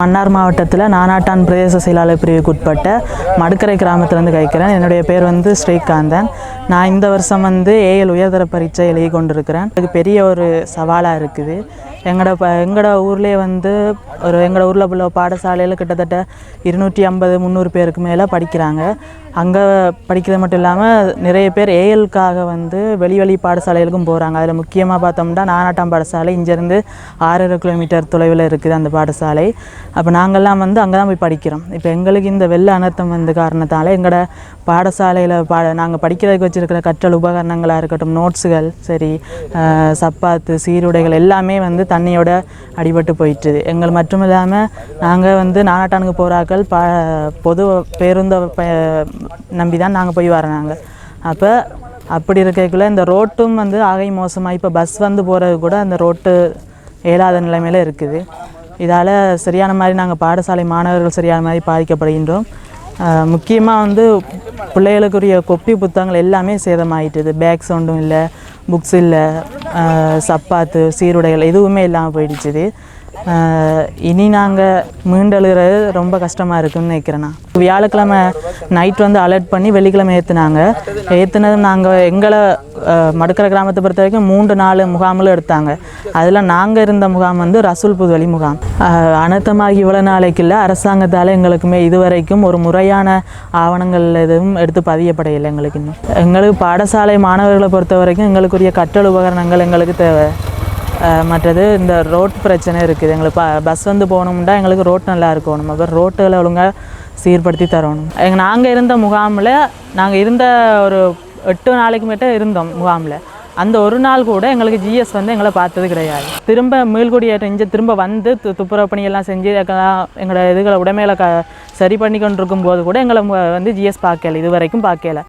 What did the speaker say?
மன்னார் மாவட்டத்தில் நானாட்டான் பிரதேச செயலாளர் பிரிவுக்குட்பட்ட மடுக்கரை கிராமத்திலேருந்து கைக்கிறேன். என்னுடைய பேர் ஸ்ரீகாந்தன். நான் இந்த வருஷம் ஏஎல் உயர்தர பரீட்சை எழுதி கொண்டிருக்கிறேன். அது பெரிய ஒரு சவாலாக இருக்குது. எங்களோட ஊர்லேயே எங்களோட ஊரில் உள்ள பாடசாலையில் கிட்டத்தட்ட 250-300 பேருக்கு மேலே படிக்கிறாங்க. அங்கே படிக்கிறது மட்டும் இல்லாமல் நிறைய பேர் ஏஎல்காக வெளி பாடசாலைகளுக்கும் போகிறாங்க. அதில் முக்கியமாக பார்த்தோம்னா நானாட்டான் பாடசாலை இங்கேருந்து 6 கிலோமீட்டர் தொலைவில் இருக்குது அந்த பாடசாலை. அப்போ நாங்கள்லாம் அங்கே தான் போய் படிக்கிறோம். இப்போ எங்களுக்கு இந்த வெள்ள அனர்த்தம் காரணத்தால் எங்களோட பாடசாலையில் நாங்கள் படிக்கிறதுக்கு வச்சுருக்கிற கற்றல் உபகரணங்களாக இருக்கட்டும், நோட்ஸுகள் சரி, சப்பாத்து, சீருடைகள் எல்லாமே தண்ணியோட அடிபட்டு போயிட்டுது. எங்கள் மட்டும் இல்லாமல் நாங்கள் நானாட்டானுக்கு போகிறாக்கள் பொது பேருந்தை நம்பி தான் நாங்கள் போய் வரோங்க. அப்போ அப்படி இருக்கக்குள்ள இந்த ரோட்டும் ஆகை மோசமாக இப்போ பஸ் போகிறது கூட அந்த ரோட்டு இயலாத நிலைமையில் இருக்குது. இதால் சரியான மாதிரி நாங்கள் பாடசாலை மாணவர்கள் சரியான மாதிரி பாதிக்கப்படுகின்றோம். முக்கியமாக பிள்ளைகளுக்குரிய கொப்பி புத்தகங்கள் எல்லாமே சேதமாயிட்டுது. பேக்ஸ் ஒன்றும் இல்லை, புக்ஸ் இல்லை, சப்பாத்து, சீருடைகள் எதுவுமே இல்லாமல் போயிடுச்சுது. இனி நாங்கள் மீண்டெழுகிறது ரொம்ப கஷ்டமாக இருக்குதுன்னு நினைக்கிறேன்னா. வியாழக்கிழமை நைட் அலர்ட் பண்ணி வெள்ளிக்கிழமை ஏற்றுனது நாங்கள் எங்களை மடுக்கரை கிராமத்தை பொறுத்த வரைக்கும் 3-4 முகாம்களும் எடுத்தாங்க. அதில் நாங்கள் இருந்த முகாம் ரசூல் புதுவெளி முகாம். அனர்த்தமாகி இவ்வளோ நாளைக்கு இல்லை, அரசாங்கத்தால் எங்களுக்குமே இதுவரைக்கும் ஒரு முறையான ஆவணங்கள் எதுவும் எடுத்து பதியப்படையில்லை. எங்களுக்கு பாடசாலை மாணவர்களை பொறுத்த வரைக்கும் எங்களுக்குரிய கற்றல் உபகரணங்கள் எங்களுக்கு தேவை. மற்றது இந்த ரோட் பிரச்சனை இருக்குது. எங்களுக்கு பஸ் போகணும்னா எங்களுக்கு ரோட் நல்லா இருக்கணும். அப்புறம் ரோட்டுகளை ஒழுங்காக சீர்படுத்தி தரணும். நாங்கள் இருந்த முகாமில் நாங்கள் இருந்த ஒரு 8 நாளைக்கு மட்டும் இருந்தோம் முகாமில். அந்த ஒரு நாள் கூட எங்களுக்கு ஜிஎஸ் எங்களை பார்த்தது கிடையாது. திரும்ப மீள்குடியேற்றம் இங்கே திரும்ப துப்புரவு பணியெல்லாம் செஞ்சு எங்களோட இதுகளை உடைமைகளை சரி பண்ணி கொண்டிருக்கும் போது கூட எங்களை ஜிஎஸ் பார்க்கல, இது வரைக்கும் பார்க்கல.